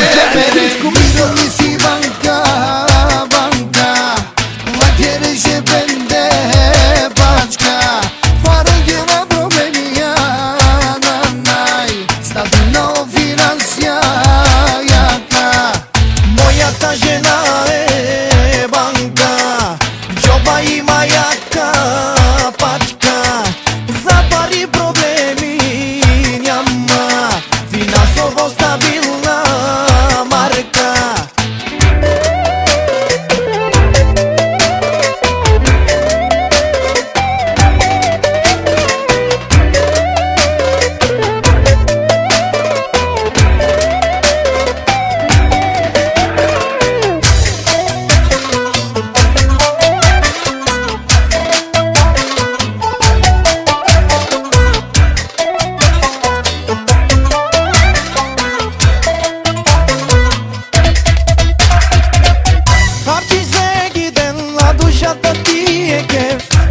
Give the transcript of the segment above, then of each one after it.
Mi si banka, banka ma tjere që bende paçka pare gjema problemia nanaj stabilno finansja jaka moja ta žena e banka gjoba ima jaka paçka za pari problemi njama finansovo stabilna marka.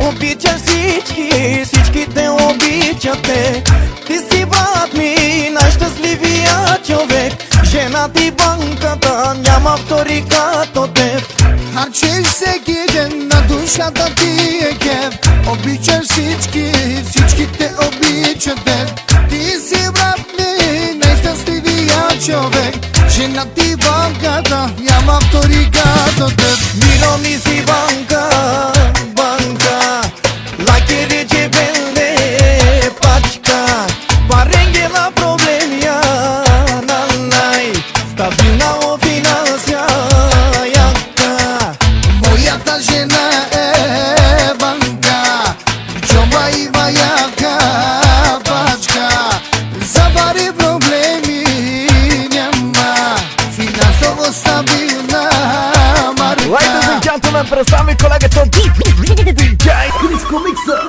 Обичаш всички те обичате. Ти си брат ми, най-щастливия човек. Жена ти банката, няма втори като теб. Харчиш всеки ден, на душата ти е кеф. Обичаш всички те обичате. Ти си брат ми, най-щастливия човек. Жена ти банката, няма втори като теб. Миро ми си банка, la quiere ce vende paçka parenghe la problemia nanai stabilna o finansja jaka moja ta žena e banka gjoba ima jaka paçka za pari problemi njama finansovo stabilna marka. Ladies and gentlemen, представяме колегата DJ Crisco Mixer.